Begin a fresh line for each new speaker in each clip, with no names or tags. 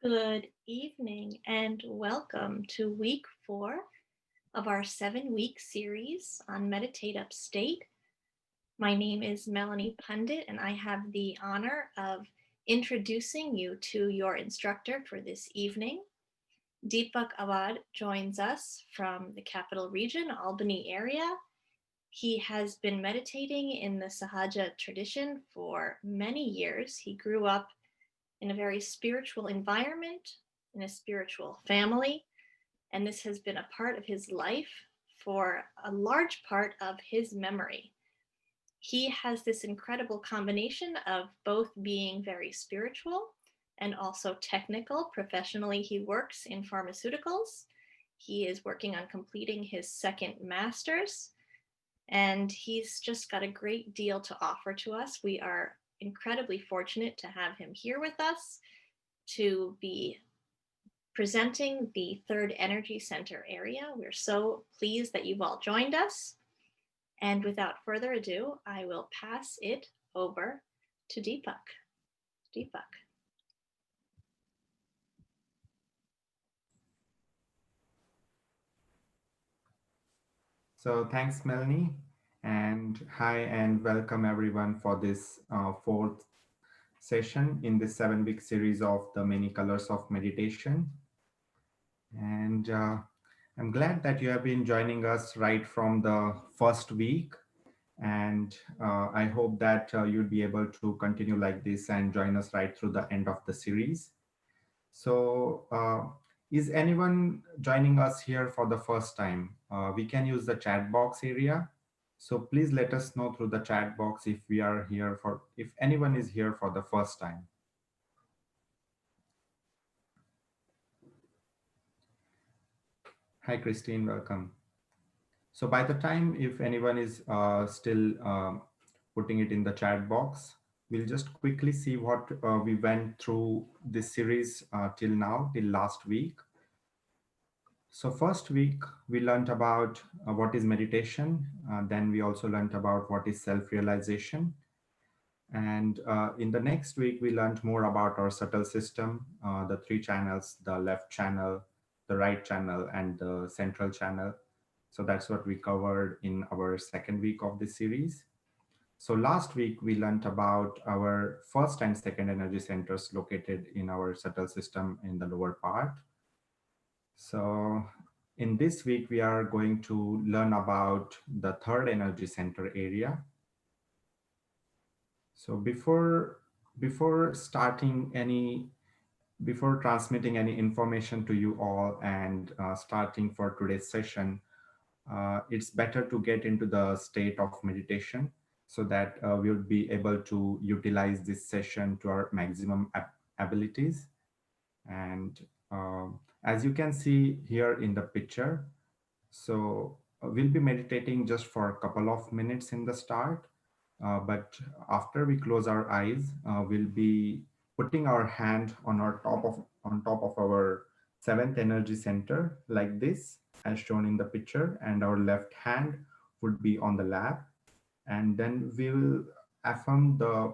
Good evening and welcome to week 4 of our 7-week series on Meditate Upstate. My name is Melanie Pundit and I have the honor of introducing you to your instructor for this evening. Deepak Awad joins us from the Capital Region, Albany area. He has been meditating in the Sahaja tradition for many years. He grew up in a very spiritual environment, in a spiritual family, and this has been a part of his life for a large part of his memory. He has this incredible combination of both being very spiritual and also technical. Professionally, he works in pharmaceuticals. He is working on completing his second master's, and he's just got a great deal to offer to us. We are incredibly fortunate to have him here with us to be presenting the third energy center area. We're so pleased that you've all joined us. And without further ado, I will pass it over to Deepak. Deepak.
So thanks, Melanie. And hi and welcome everyone for this fourth session in this 7-week series of the many colors of meditation. And I'm glad that you have been joining us right from the first week. And I hope that you'll be able to continue like this and join us right through the end of the series. So is anyone joining us here for the first time? We can use the chat box area. So please let us know through the chat box if anyone is here for the first time. Hi, Christine, welcome. So by the time, if anyone is still putting it in the chat box, we'll just quickly see what we went through this series till now, till last week. So first week, we learned about what is meditation. Then we also learned about what is self-realization. And in the next week, we learned more about our subtle system, the 3 channels, the left channel, the right channel, and the central channel. So that's what we covered in our second week of this series. So last week, we learned about our first and second energy centers located in our subtle system in the lower part. So in this week, we are going to learn about the third energy center area. So before transmitting any information to you all and starting for today's session, it's better to get into the state of meditation so that we'll be able to utilize this session to our maximum abilities. And as you can see here in the picture, so we'll be meditating just for a couple of minutes in the start. But after we close our eyes, we'll be putting our hand on top of our 7th energy center like this, as shown in the picture, and our left hand would be on the lap. And then we'll affirm the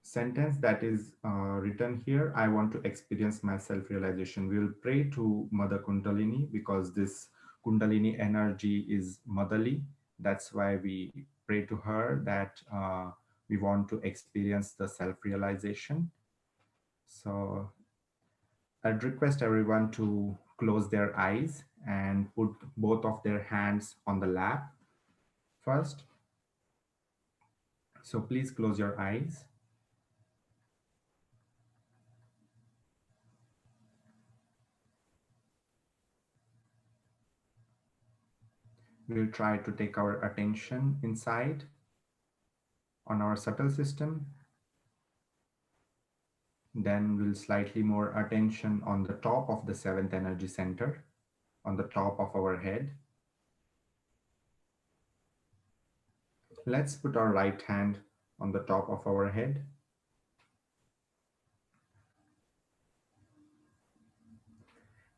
sentence that is written here. I want to experience my self-realization. We'll pray to Mother Kundalini because this Kundalini energy is motherly. That's why we pray to her that we want to experience the self-realization. So I'd request everyone to close their eyes and put both of their hands on the lap first. So please close your eyes. We'll try to take our attention inside on our subtle system. Then we'll slightly more attention on the top of the 7th energy center, on the top of our head. Let's put our right hand on the top of our head.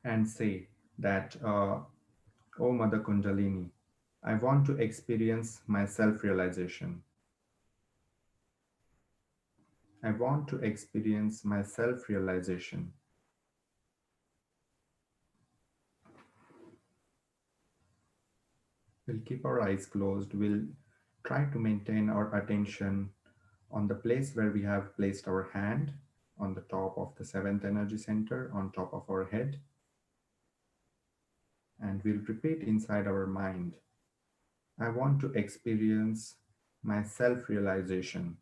And say that, Oh Mother Kundalini, I want to experience my self-realization. I want to experience my self-realization. We'll keep our eyes closed. We'll try to maintain our attention on the place where we have placed our hand on the top of the seventh energy center on top of our head. And we'll repeat inside our mind, I want to experience my self-realization.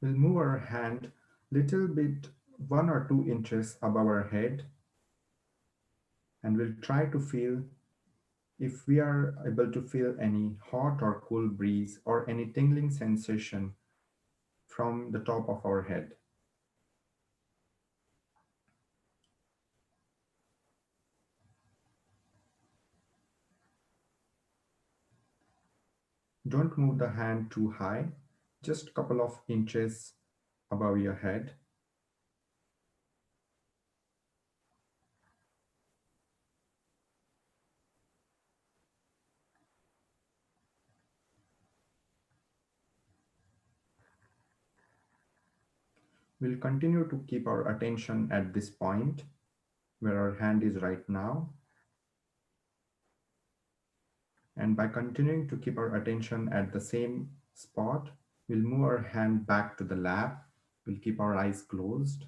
We'll move our hand little bit 1 or 2 inches above our head, and we'll try to feel if we are able to feel any hot or cool breeze or any tingling sensation from the top of our head. Don't move the hand too high, just a couple of inches above your head. We'll continue to keep our attention at this point where our hand is right now. And by continuing to keep our attention at the same spot, we'll move our hand back to the lap. We'll keep our eyes closed.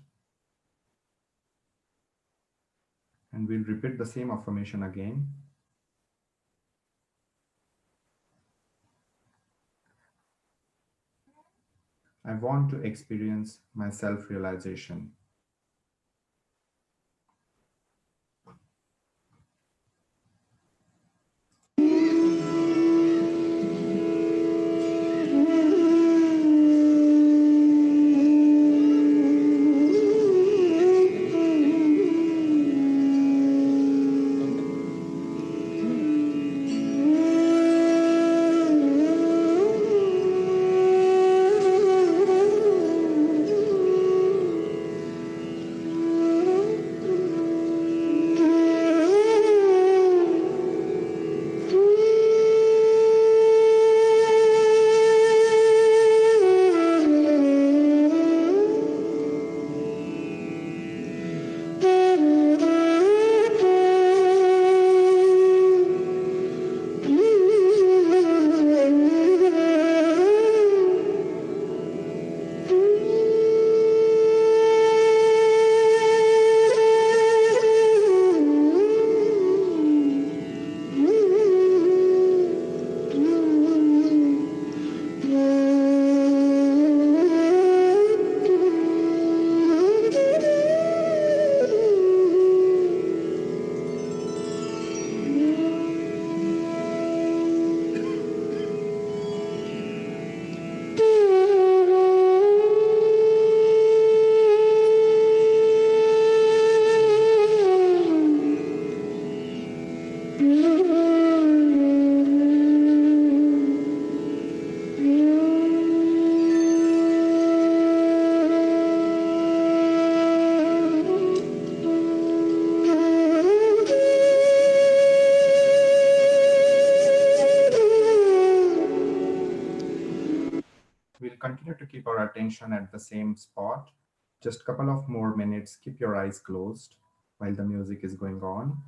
And we'll repeat the same affirmation again. I want to experience my self-realization. We'll continue to keep our attention at the same spot. Just a couple of more minutes. Keep your eyes closed while the music is going on.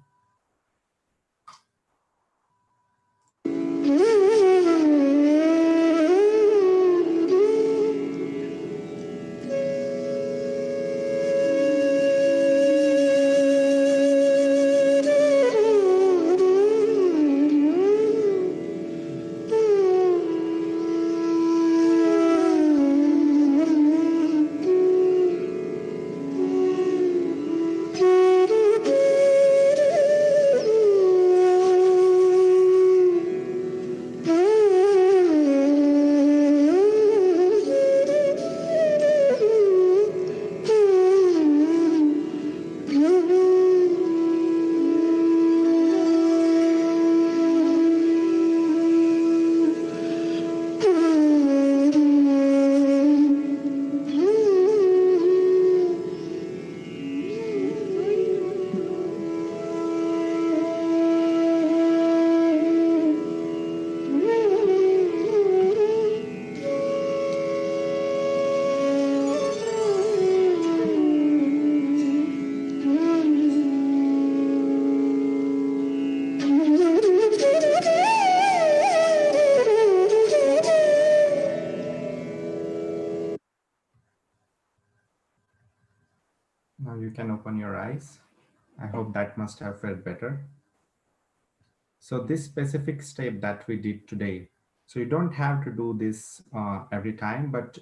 eyes. I hope that must have felt better. So this specific step that we did today, so you don't have to do this every time, but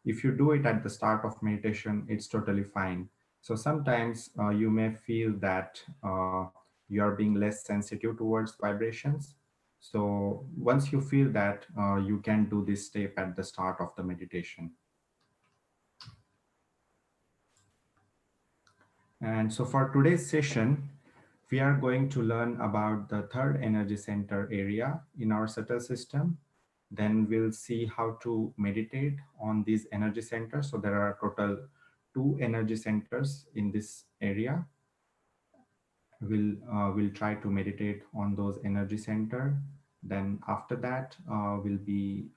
if you do it at the start of meditation, it's totally fine. So sometimes you may feel that you are being less sensitive towards vibrations. So once you feel that, you can do this step at the start of the meditation. And so for today's session, we are going to learn about the third energy center area in our subtle system. Then we'll see how to meditate on these energy centers. So there are total two energy centers in this area. We'll try to meditate on those energy center. Then after that, we'll be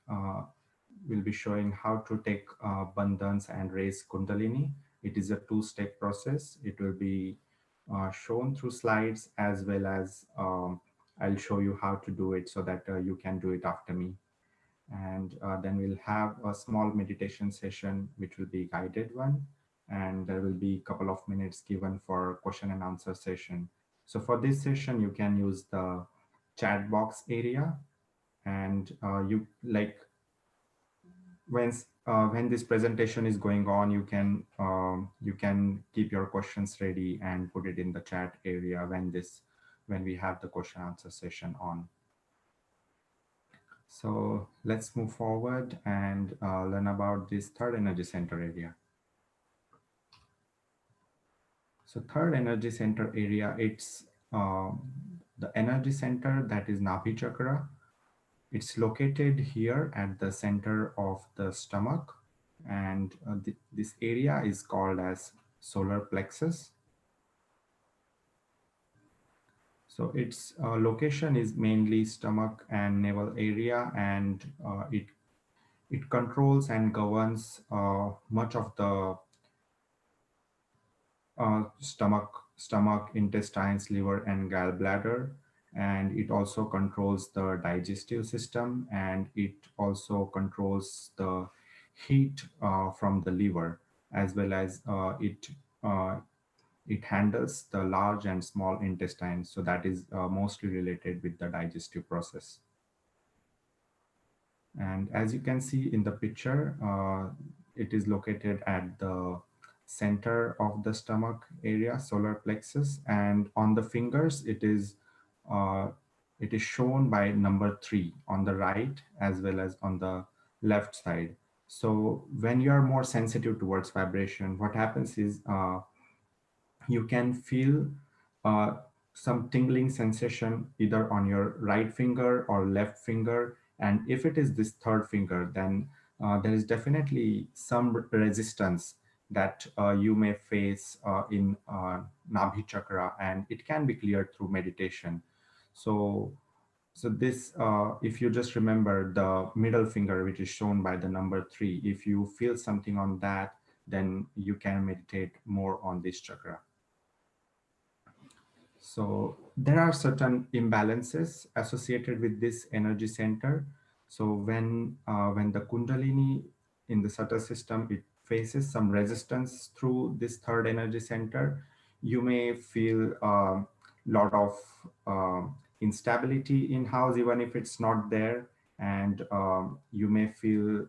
showing how to take bandhans and raise kundalini. It is a two-step process. It will be shown through slides, as well as I'll show you how to do it so that you can do it after me. And then we'll have a small meditation session, which will be guided one. And there will be a couple of minutes given for question and answer session. So for this session, you can use the chat box area, and you like when this presentation is going on, you can keep your questions ready and put it in the chat area when we have the question answer session on. So let's move forward and learn about this third energy center area. So third energy center area, it's the energy center that is Nabhi Chakra. It's located here at the center of the stomach, and this area is called as solar plexus. So its location is mainly stomach and navel area, and it controls and governs much of the stomach, intestines, liver, and gallbladder. And it also controls the digestive system, and it also controls the heat from the liver, as well as it handles the large and small intestines. So that is mostly related with the digestive process. And as you can see in the picture, it is located at the center of the stomach area, solar plexus, and on the fingers, uh, it is shown by number 3 on the right as well as on the left side. So when you are more sensitive towards vibration, what happens is you can feel uh, some tingling sensation either on your right finger or left finger. And if it is this third finger, then there is definitely some resistance that you may face in Nabhi Chakra, and it can be cleared through meditation. So, if you just remember the middle finger, which is shown by the number 3, if you feel something on that, then you can meditate more on this chakra. So there are certain imbalances associated with this energy center. So when the Kundalini in the Sattva system, it faces some resistance through this third energy center, you may feel a lot of instability in house, even if it's not there, and uh, you may feel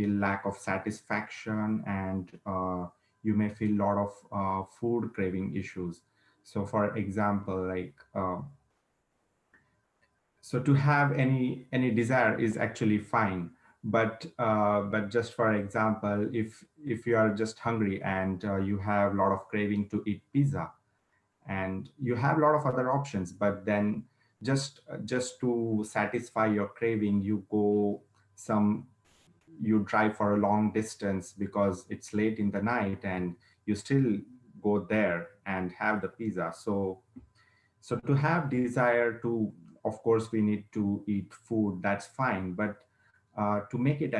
lack of satisfaction, and you may feel a lot of food craving issues. So for example, like so to have any desire is actually fine, but just for example, if you are just hungry and you have a lot of craving to eat pizza, and you have a lot of other options, but then just to satisfy your craving, some you drive for a long distance because it's late in the night, and you still go there and have the pizza. So to have desire to, of course, we need to eat food, that's fine, but to make it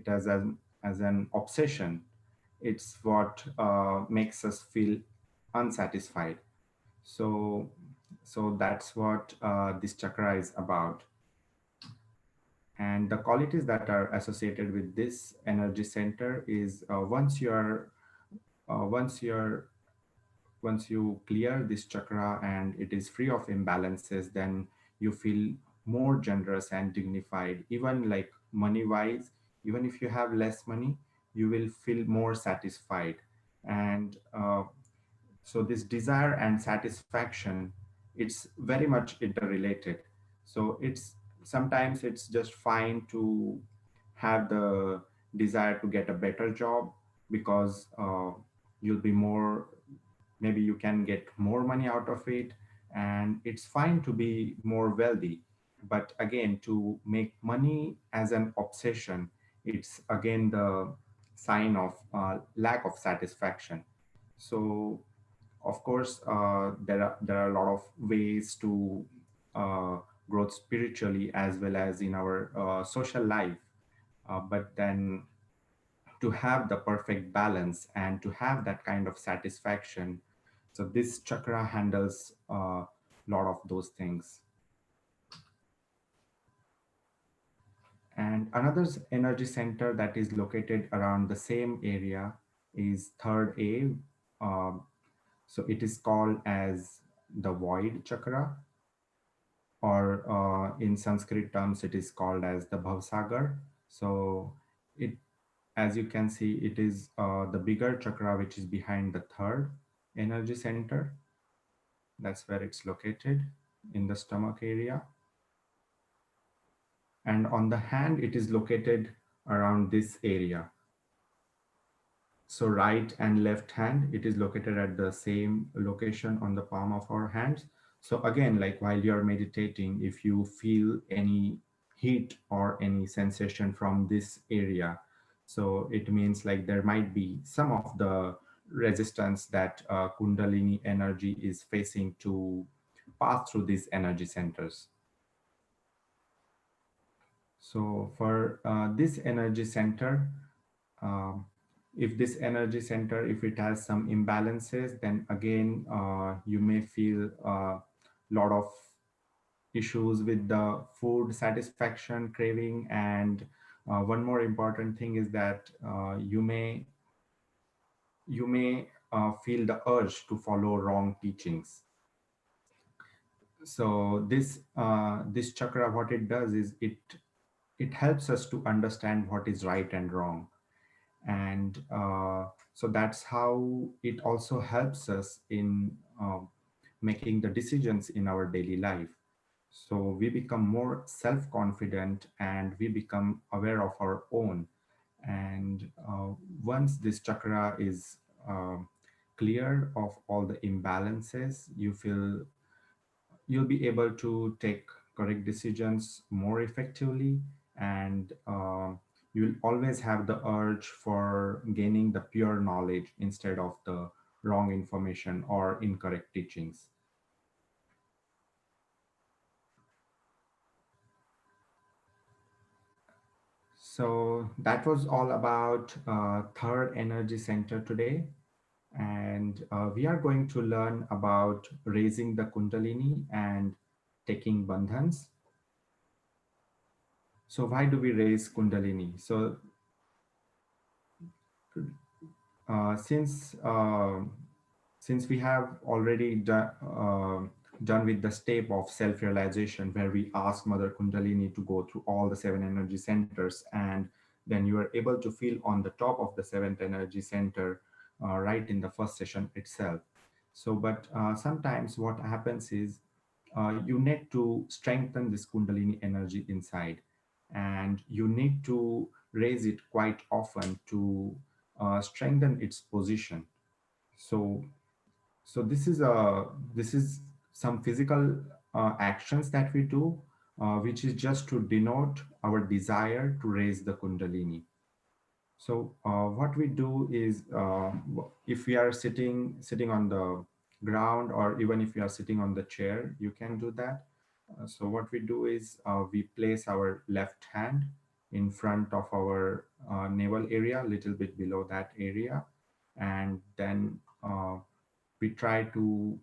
as an obsession, it's what makes us feel unsatisfied. So so that's what this chakra is about. And the qualities that are associated with this energy center is once you're once you clear this chakra and it is free of imbalances, then you feel more generous and dignified. Even like money wise, even if you have less money, you will feel more satisfied. And so this desire and satisfaction, it's very much interrelated. So it's sometimes it's just fine to have the desire to get a better job, because you'll be more, maybe you can get more money out of it, and it's fine to be more wealthy. But again, to make money as an obsession, it's again the sign of lack of satisfaction. So of course, there are a lot of ways to uh, grow spiritually as well as in our social life. But then to have the perfect balance and to have that kind of satisfaction, so this chakra handles a lot of those things. And another energy center that is located around the same area is third A. Um, so it is called as the Void Chakra, or in Sanskrit terms, it is called as the Bhavasagara. So it, as you can see, it is the bigger chakra which is behind the third energy center. That's where it's located, in the stomach area. And on the hand, it is located around this area. So right and left hand, it is located at the same location on the palm of our hands. So again, like while you're meditating, if you feel any heat or any sensation from this area, so it means like there might be some of the resistance that Kundalini energy is facing to pass through these energy centers. So for this energy center, um, if this energy center, if it has some imbalances, then again you may feel a lot of issues with the food satisfaction craving. And one more important thing is that you may feel the urge to follow wrong teachings. So this chakra, what it does is it helps us to understand what is right and wrong. And so that's how it also helps us in making the decisions in our daily life. So we become more self-confident and we become aware of our own. And once this chakra is cleared of all the imbalances, you'll be able to take correct decisions more effectively. And you'll always have the urge for gaining the pure knowledge instead of the wrong information or incorrect teachings. So that was all about third energy center today. And we are going to learn about raising the Kundalini and taking bandhans. So why do we raise Kundalini? So uh, since uh, since we have already done with the step of self-realization, where we ask Mother Kundalini to go through all the seven energy centers, and then you are able to feel on the top of the seventh energy center right in the first session itself. So but sometimes what happens is you need to strengthen this Kundalini energy inside, and you need to raise it quite often to strengthen its position. So this is some physical actions that we do, which is just to denote our desire to raise the Kundalini. So what we do is, if we are sitting on the ground, or even if you are sitting on the chair, you can do that. So what we do is, we place our left hand in front of our navel area, a little bit below that area, and then we try to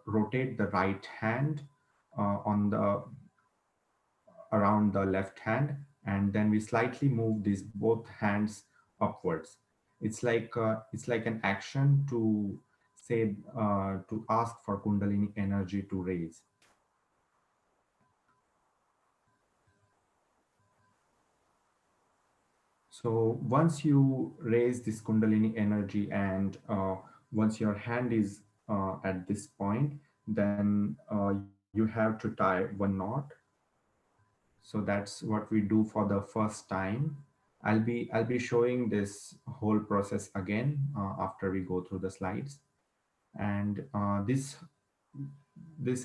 rotate the right hand on the around the left hand, and then we slightly move these both hands upwards. It's like an action to say to ask for Kundalini energy to raise. So once you raise this Kundalini energy and once your hand is at this point, then you have to tie one knot. So that's what we do for the first time. I'll be showing this whole process again after we go through the slides. And this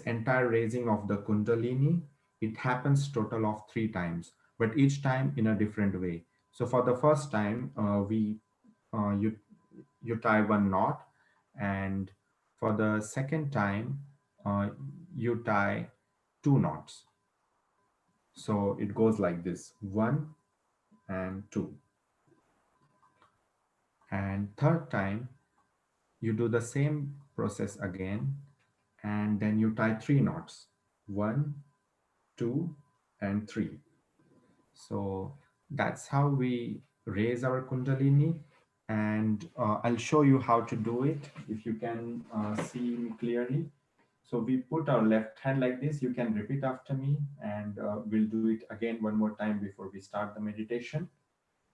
entire raising of the Kundalini, it happens total of 3 times, but each time in a different way. So for the first time, we you tie one knot, and for the second time, uh, you tie 2 knots. So it goes like this: one and two. And third time, you do the same process again, and then you tie 3 knots: one, two, and three. So that's how we raise our Kundalini. And I'll show you how to do it if you can see me clearly. So we put our left hand like this. You can repeat after me, and we'll do it again one more time before we start the meditation.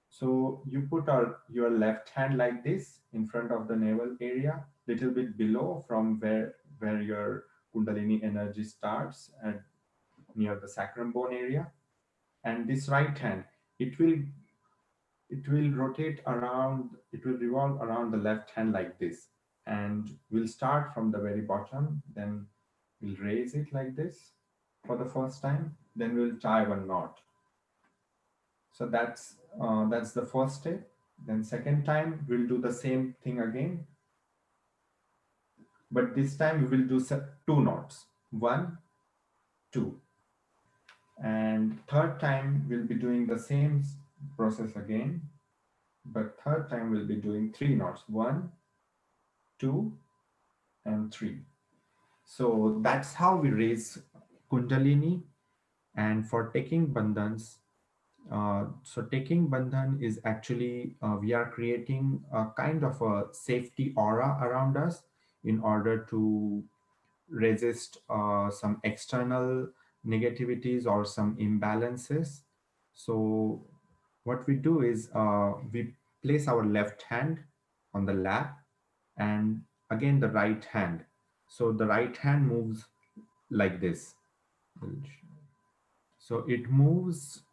So you put your left hand like this in front of the navel area, little bit below from where your Kundalini energy starts at near the sacrum bone area. And this right hand, it will it will rotate around, it will revolve around the left hand like this. And we'll start from the very bottom, then we'll raise it like this for the first time, then we'll tie one knot. So that's the first step. Then second time we'll do the same thing again, but this time we will do 2 knots: one, two. And third time we'll be doing the same process again, but third time we'll be doing 3 knots: one, two, and three. So that's how we raise Kundalini. And for taking bandhans, so taking bandhan is actually we are creating a kind of a safety aura around us in order to resist some external negativities or some imbalances. So what we do is we place our left hand on the lap, and again the right hand. So the right hand moves like this. So it moves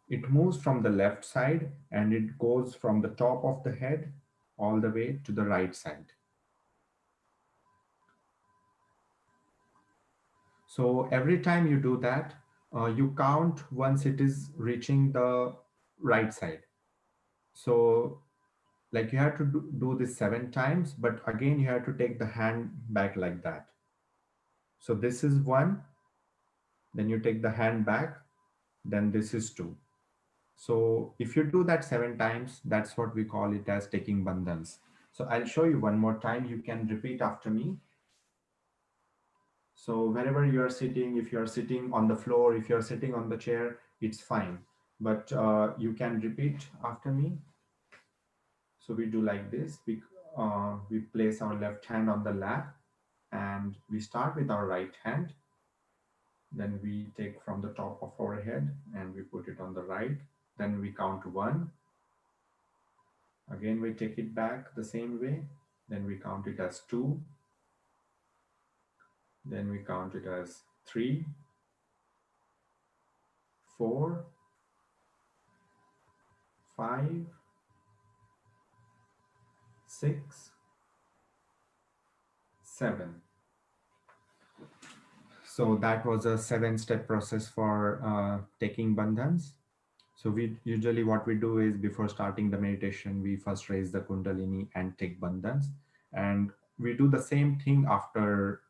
from the left side, and it goes from the top of the head all the way to the right side. So every time you do that, you count once it is reaching the right side. So like you have to do this 7 times, but again you have to take the hand back like that. So this is one, then you take the hand back, then this is two. So if you do that 7 times, that's what we call it as taking bandhans. So I'll show you one more time. You can repeat after me. So wherever you are sitting, if you are sitting on the floor, if you are sitting on the chair, it's fine. But you can repeat after me. So we do like this. We place our left hand on the lap, and we start with our right hand. Then we take from the top of our head and we put it on the right. Then we count one. Again, we take it back the same way. Then we count it as two. Then we count it as three, four, five, six, seven. So that was a 7-step process for taking bandhans. So we usually what we do is before starting the meditation, we first raise the Kundalini and take bandhans, and we do the same thing after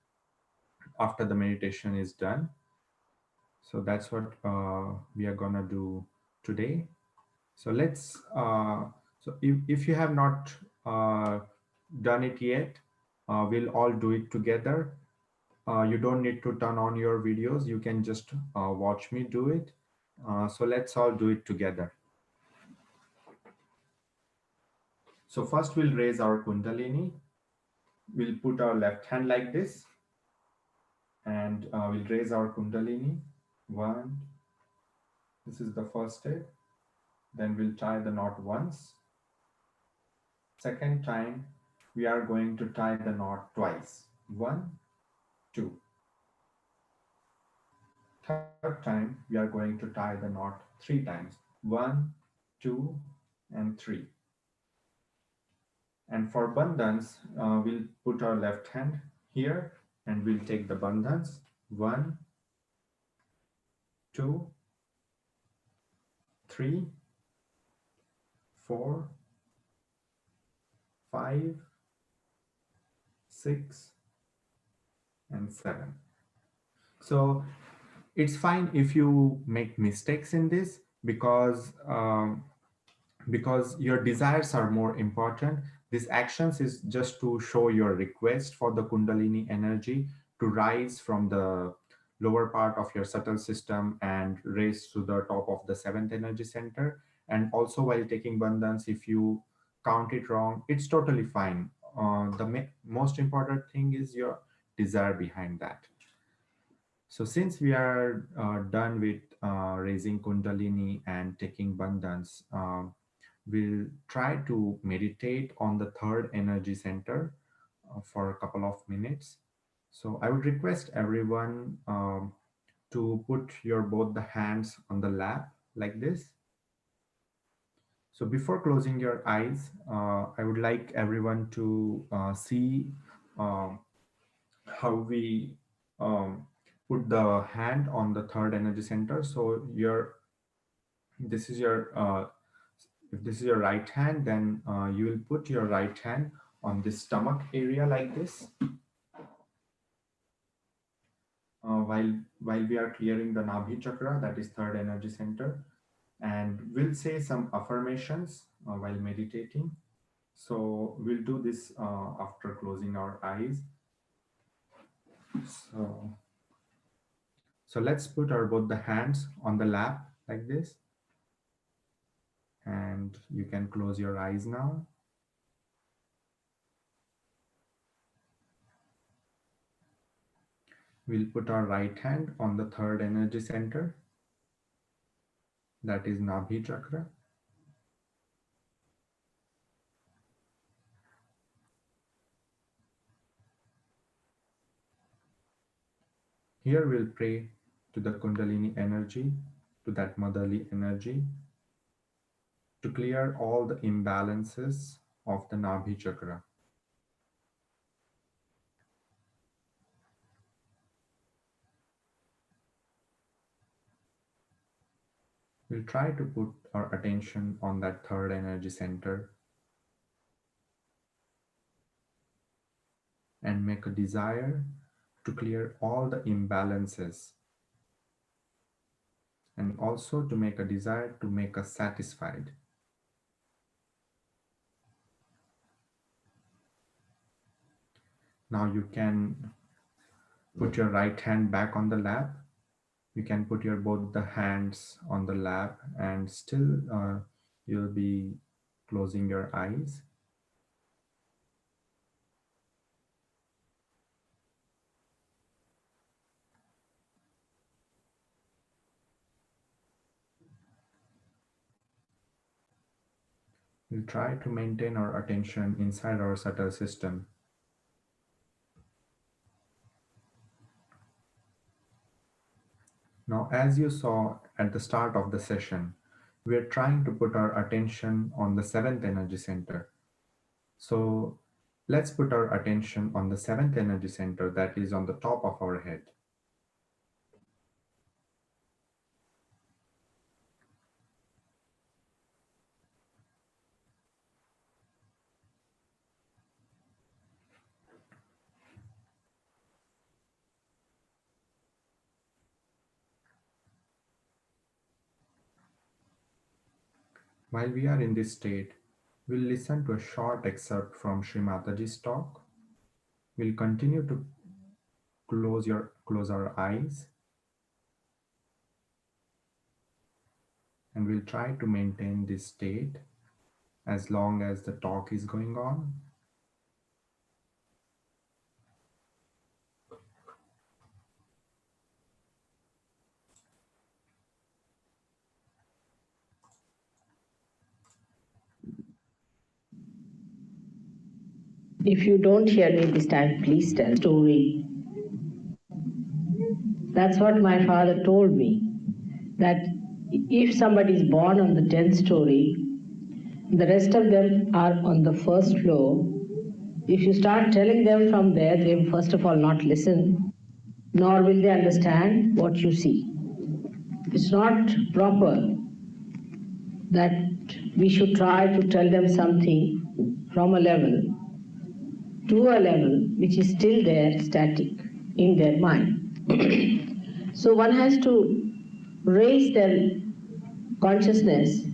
the meditation is done. So that's what we are gonna do today. So if you have not done it yet, we'll all do it together. You don't need to turn on your videos. You can just watch me do it. So let's all do it together. So first we'll raise our Kundalini. We'll put our left hand like this, and we'll raise our Kundalini. One, this is the first step. Then we'll tie the knot once. Second time, we are going to tie the knot twice. One, two. Third time, we are going to tie the knot three times. One, two, and three. And for bandhans, we'll put our left hand here and we'll take the bandhans. One, two, three, four, five, six, and seven. So it's fine if you make mistakes in this, because your desires are more important. These actions is just to show your request for the Kundalini energy to rise from the lower part of your subtle system and raise to the top of the seventh energy center. And also, while taking bandhans, if you count it wrong, it's totally fine. The most important thing is your desire behind that. So since we are done with raising Kundalini and taking bandhans, we'll try to meditate on the third energy center for a couple of minutes. So I would request everyone to put your both the hands on the lap like this. So before closing your eyes, I would like everyone to see um, how we um, put the hand on the third energy center. So this is your if this is your right hand, then you will put your right hand on this stomach area like this, while we are clearing the Nabhi Chakra, that is third energy center, and we'll say some affirmations while meditating. So we'll do this after closing our eyes. So let's put our both the hands on the lap like this, and you can close your eyes now. We'll put our right hand on the third energy center, that is Nabhi Chakra. Here we'll pray to the Kundalini energy, to that motherly energy, to clear all the imbalances of the Nabhi Chakra. We'll try to put our attention on that third energy center and make a desire to clear all the imbalances, and also to make a desire to make us satisfied. Now you can put your right hand back on the lap. You can put your both the hands on the lap, and still you'll be closing your eyes. We'll try to maintain our attention inside our subtle system. Now, as you saw at the start of the session, we are trying to put our attention on the seventh energy center. So let's put our attention on the seventh energy center, that is on the top of our head. While we are in this state, we'll listen to a short excerpt from Sri Mataji's talk. We'll continue to close our eyes, and we'll try to maintain this state as long as the talk is going on.
if you don't hear me this time, please tell story. That's what my father told me, that if somebody is born on the 10th story, the rest of them are on the first floor. If you start telling them from there, they will first of all not listen, nor will they understand what you see. It's not proper that we should try to tell them something from a level to a level which is still there, static, in their mind. So one has to raise their consciousness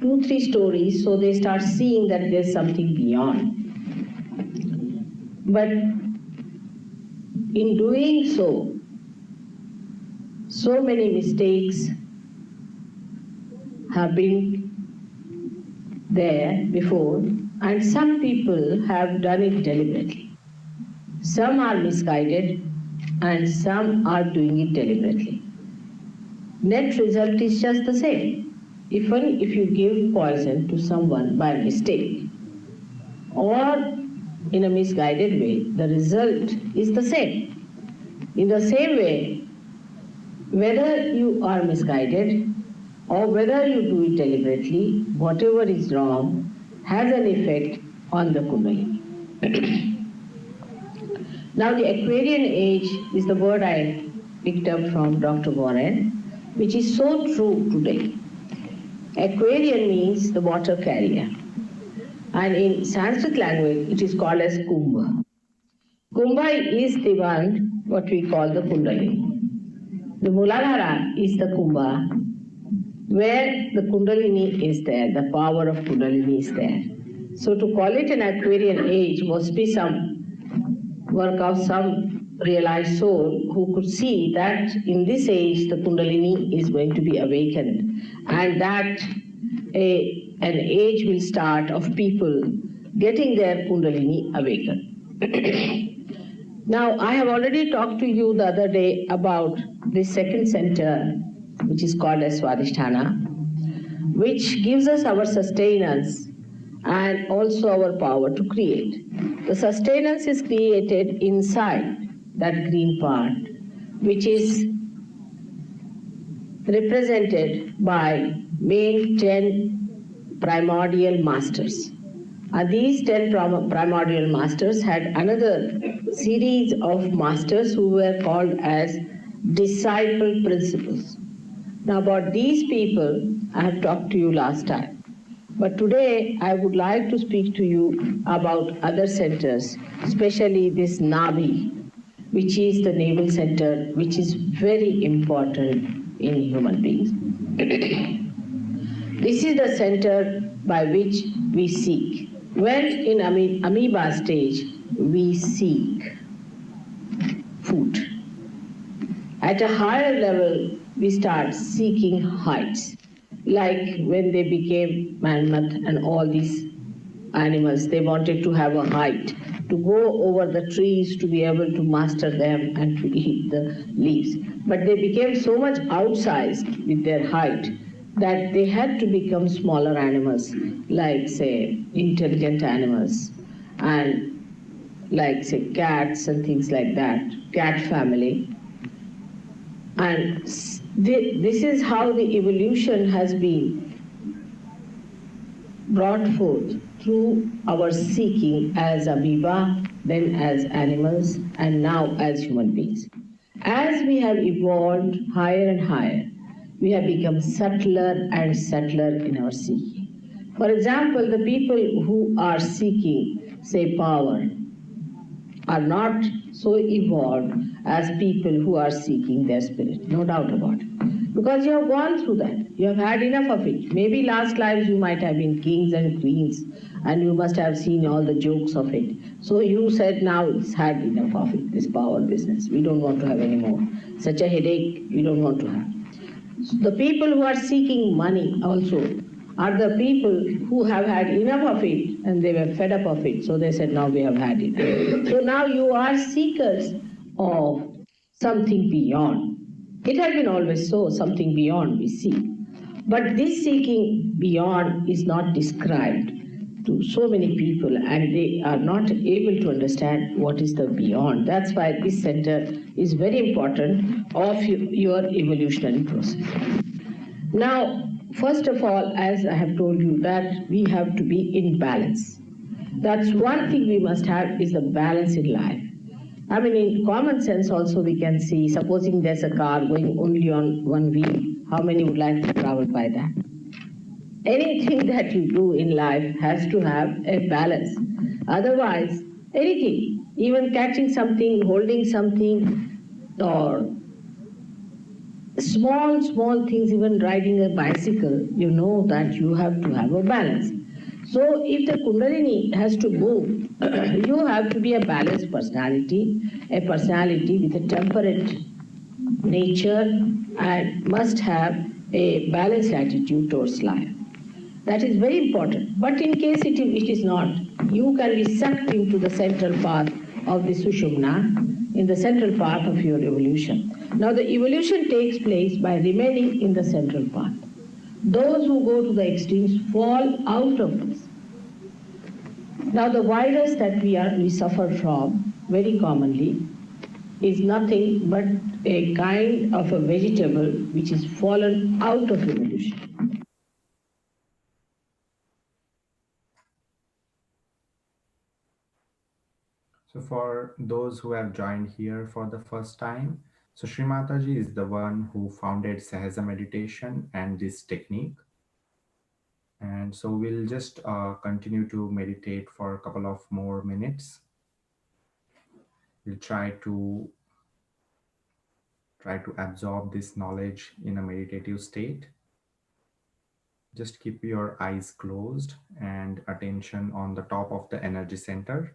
2-3 stories so they start seeing that there's something beyond. But in doing so, so many mistakes have been there before, and some people have done it deliberately. Some are misguided and some are doing it deliberately. Net result is just the same. Even if you give poison to someone by mistake or in a misguided way, the result is the same. In the same way, whether you are misguided or whether you do it deliberately, whatever is wrong has an effect on the Kundalini. Now the Aquarian age is the word I picked up from Dr. Warren, which is so true today. Aquarian means the water carrier. And in Sanskrit language, it is called as Kumbha. Kumbha is the one, what we call the Kundalini. The Muladhara is the Kumbha, where the Kundalini is there, the power of Kundalini is there. So to call it an Aquarian age must be some work of some realized soul who could see that in this age the Kundalini is going to be awakened, and that an age will start of people getting their Kundalini awakened. Now, I have already talked to you the other day about the second center, which is called as Swadhisthana, which gives us our sustenance and also our power to create. The sustenance is created inside that green part, which is represented by main 10 primordial masters. And these 10 primordial masters had another series of masters who were called as disciple principles. Now about these people, I have talked to you last time. But today, I would like to speak to you about other centers, especially this Nabhi, which is the navel center, which is very important in human beings. This is the center by which we seek. When in amoeba stage, we seek food. At a higher level, we start seeking heights. Like when they became mammoth and all these animals, they wanted to have a height, to go over the trees, to be able to master them and to eat the leaves. But they became so much outsized with their height that they had to become smaller animals, like, say, intelligent animals, and like, say, cats and things like that, cat family. And this is how the evolution has been brought forth through our seeking as amoeba, then as animals, and now as human beings. As we have evolved higher and higher, we have become subtler and subtler in our seeking. For example, the people who are seeking, say, power, are not so evolved as people who are seeking their spirit, no doubt about it. Because you have gone through that, you have had enough of it. Maybe last lives you might have been kings and queens, and you must have seen all the jokes of it. So you said, now it's had enough of it, this power business. We don't want to have any more. Such a headache we don't want to have. So the people who are seeking money also are the people who have had enough of it and they were fed up of it. So they said, now we have had it. So now you are seekers of something beyond. It has been always so, something beyond we seek. But this seeking beyond is not described. to so many people, and they are not able to understand what is the beyond. That's why this center is very important of your evolutionary process. Now, first of all, as I have told you, that we have to be in balance. That's one thing we must have, is the balance in life. I mean, in common sense also we can see, supposing there's a car going only on one wheel, how many would like to travel by that? Anything that you do in life has to have a balance. Otherwise, anything, even catching something, holding something, or small things, even riding a bicycle, you know that you have to have a balance. So if the Kundalini has to move, you have to be a balanced personality, a personality with a temperate nature, and must have a balanced attitude towards life. That is very important. But in case it is not, you can be sucked into the central path of the Sushumna, in the central path of your evolution. Now the evolution takes place by remaining in the central path. Those who go to the extremes fall out of this. Now the virus that we suffer from very commonly is nothing but a kind of a vegetable which is fallen out of evolution.
So for those who have joined here for the first time, so Sri Mataji is the one who founded Sahaja meditation and this technique. And so we'll just continue to meditate for a couple of more minutes. We'll try to absorb this knowledge in a meditative state. Just keep your eyes closed and attention on the top of the energy center.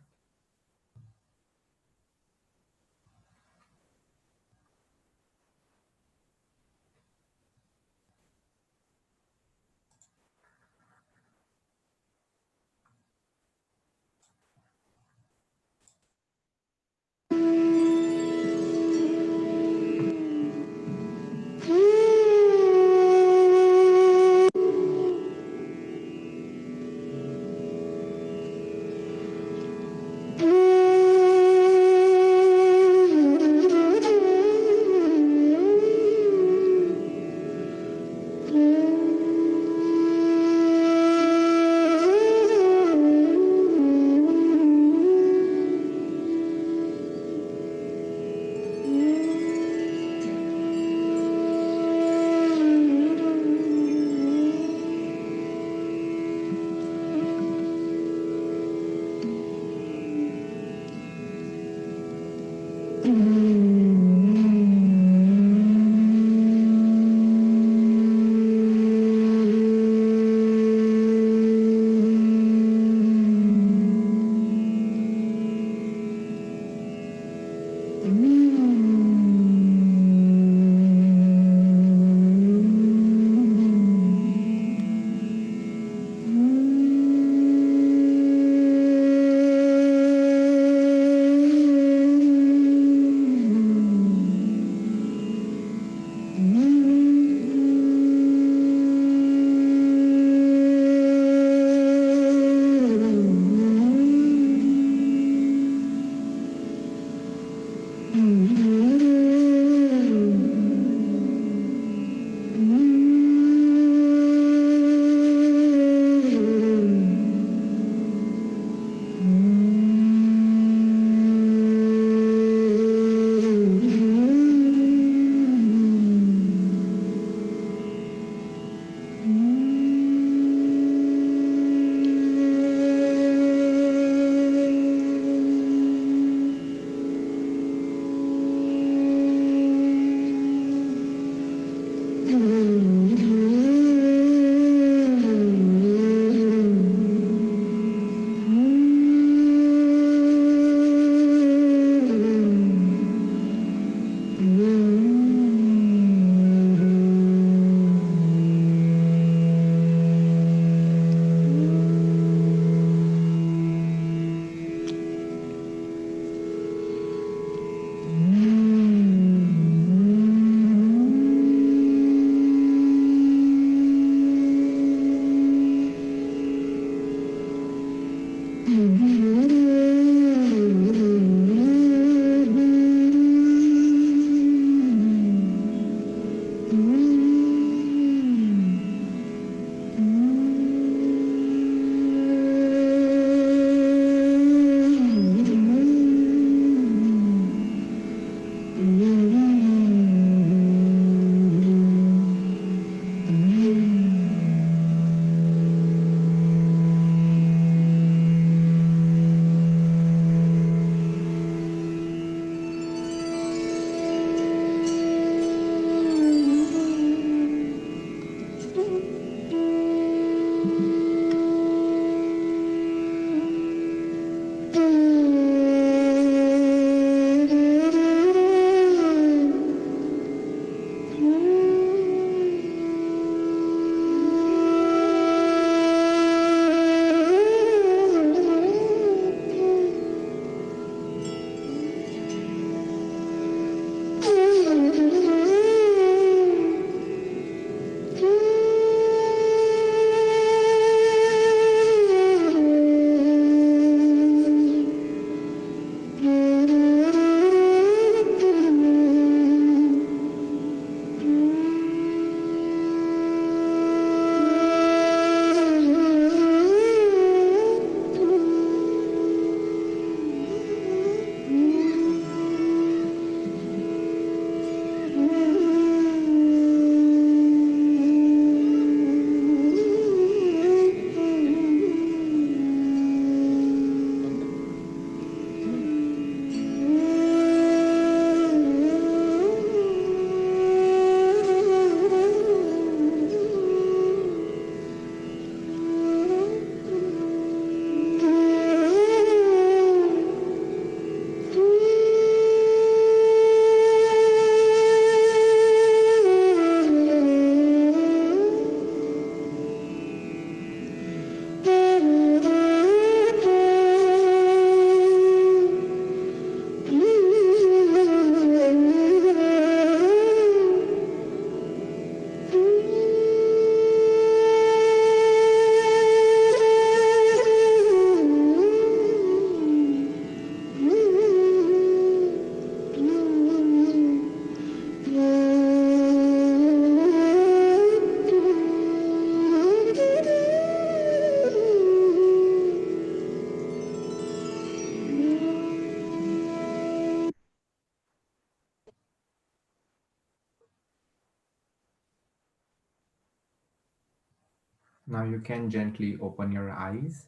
Now you can gently open your eyes,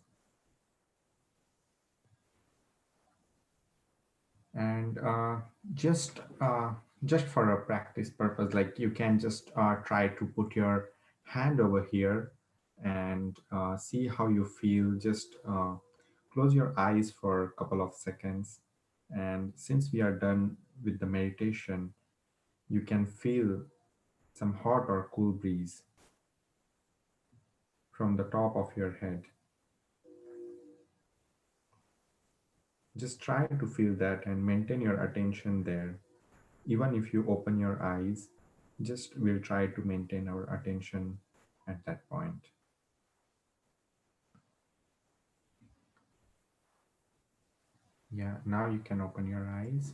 and just for a practice purpose, like you can just try to put your hand over here and see how you feel. Just close your eyes for a couple of seconds, and since we are done with the meditation, you can feel some hot or cool breeze from the top of your head. Just try to feel that and maintain your attention there. Even if you open your eyes, just we'll try to maintain our attention at that point. Yeah, now you can open your eyes.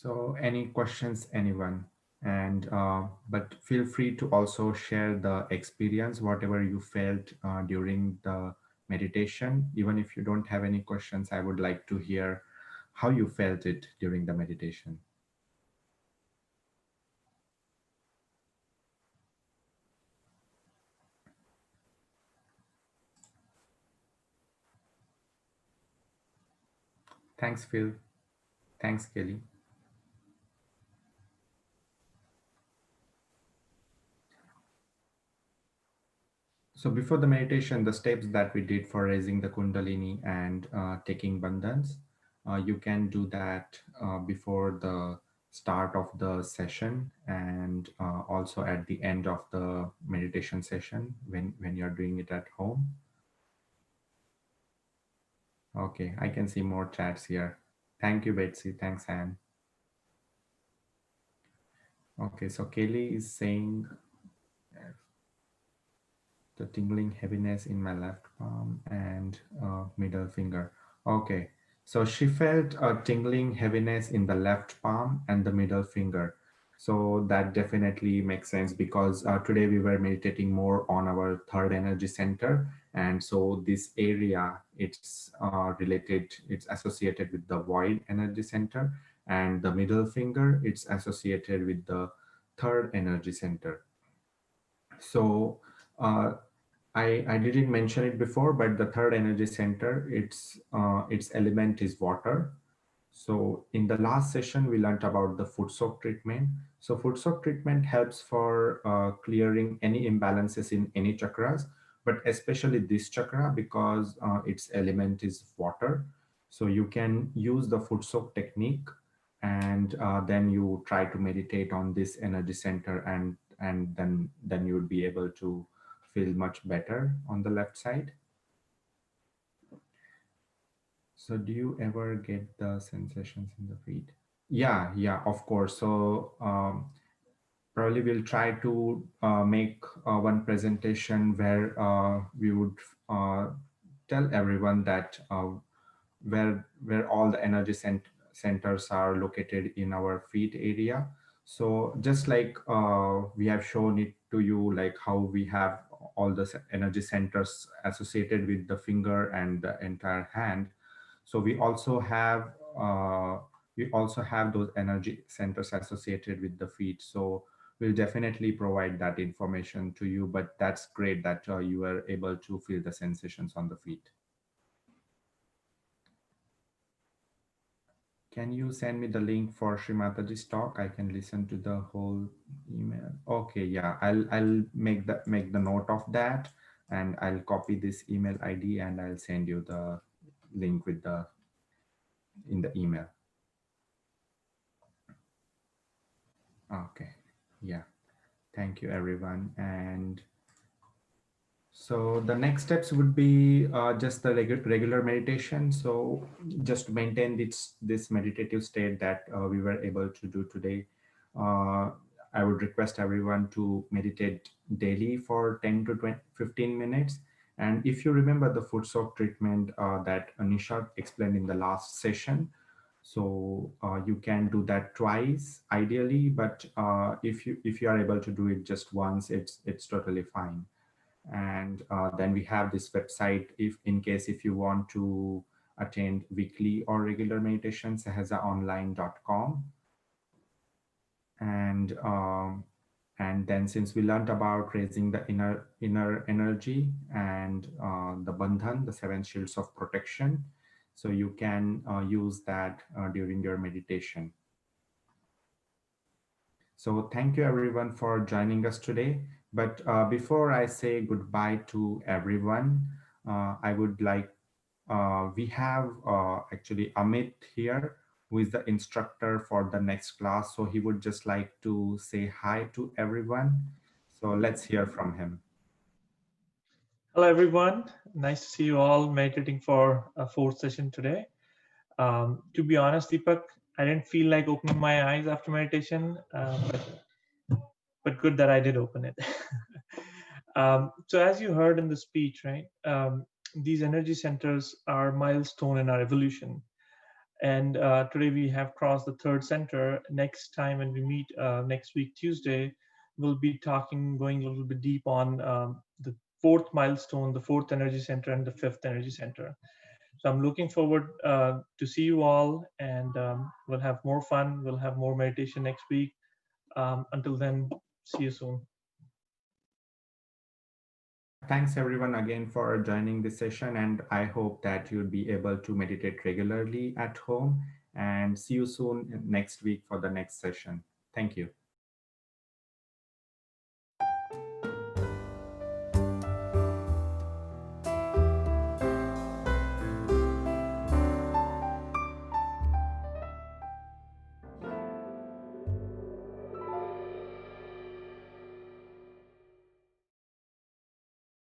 So, any questions, anyone? And but feel free to also share the experience, whatever you felt during the meditation. Even if you don't have any questions, I would like to hear how you felt it during the meditation. Thanks, Phil. Thanks, Kelly. So before the meditation, the steps that we did for raising the Kundalini and taking bandhans, you can do that before the start of the session, and also at the end of the meditation session when you're doing it at home. Okay, I can see more chats here. Thank you, Betsy. Thanks, Anne. Okay, so Kelly is saying the tingling heaviness in my left palm and middle finger. Okay, so she felt a tingling heaviness in the left palm and the middle finger. So that definitely makes sense because today we were meditating more on our third energy center. And so this area, it's related, it's associated with the void energy center, and the middle finger, it's associated with the third energy center. So uh, I didn't mention it before, but the third energy center, its element is water. So in the last session, we learned about the foot soak treatment. So foot soak treatment helps for clearing any imbalances in any chakras, but especially this chakra because its element is water. So you can use the foot soak technique, and then you try to meditate on this energy center, and then you would be able to feel much better on the left side. So do you ever get the sensations in the feet? Yeah, yeah, of course. So probably we'll try to make one presentation where we would uh, tell everyone that where all the energy centers are located in our feet area. So just like we have shown it to you, like how we have all the energy centers associated with the finger and the entire hand. So we also have those energy centers associated with the feet. So we'll definitely provide that information to you. But that's great that you are able to feel the sensations on the feet. Can you send me the link for Sri Mataji's talk? I can listen to the whole email. Okay, yeah, I'll make the note of that, and I'll copy this email ID and I'll send you the link with the in the email. Okay, yeah. Thank you, everyone. And so the next steps would be just the regular meditation. So just to maintain this meditative state that we were able to do today, uh, I would request everyone to meditate daily for 10 to 20, 15 minutes. And if you remember the foot soak treatment that Anisha explained in the last session, so you can do that twice ideally, but if you are able to do it just once, it's totally fine. And then we have this website if in case if you want to attend weekly or regular meditation, sahajaonline.com. And then, since we learned about raising the inner energy and the bandhan, the 7 shields of protection, so you can use that during your meditation. So thank you everyone for joining us today. But before I say goodbye to everyone, I would like, we have actually Amit here, who is the instructor for the next class. So he would just like to say hi to everyone. So let's hear from him.
Hello, everyone. Nice to see you all meditating for a 4th session today. To be honest, Deepak, I didn't feel like opening my eyes after meditation, but good that I did open it. So as you heard in the speech, right, these energy centers are milestone in our evolution. And today we have crossed the 3rd center. Next time when we meet next week, Tuesday, we'll be going a little bit deep on the 4th milestone, the 4th energy center, and the 5th energy center. So I'm looking forward to see you all, and we'll have more fun. We'll have more meditation next week. Until then, see you soon.
Thanks everyone again for joining this session, and I hope that you'll be able to meditate regularly at home, and see you soon next week for the next session. Thank you.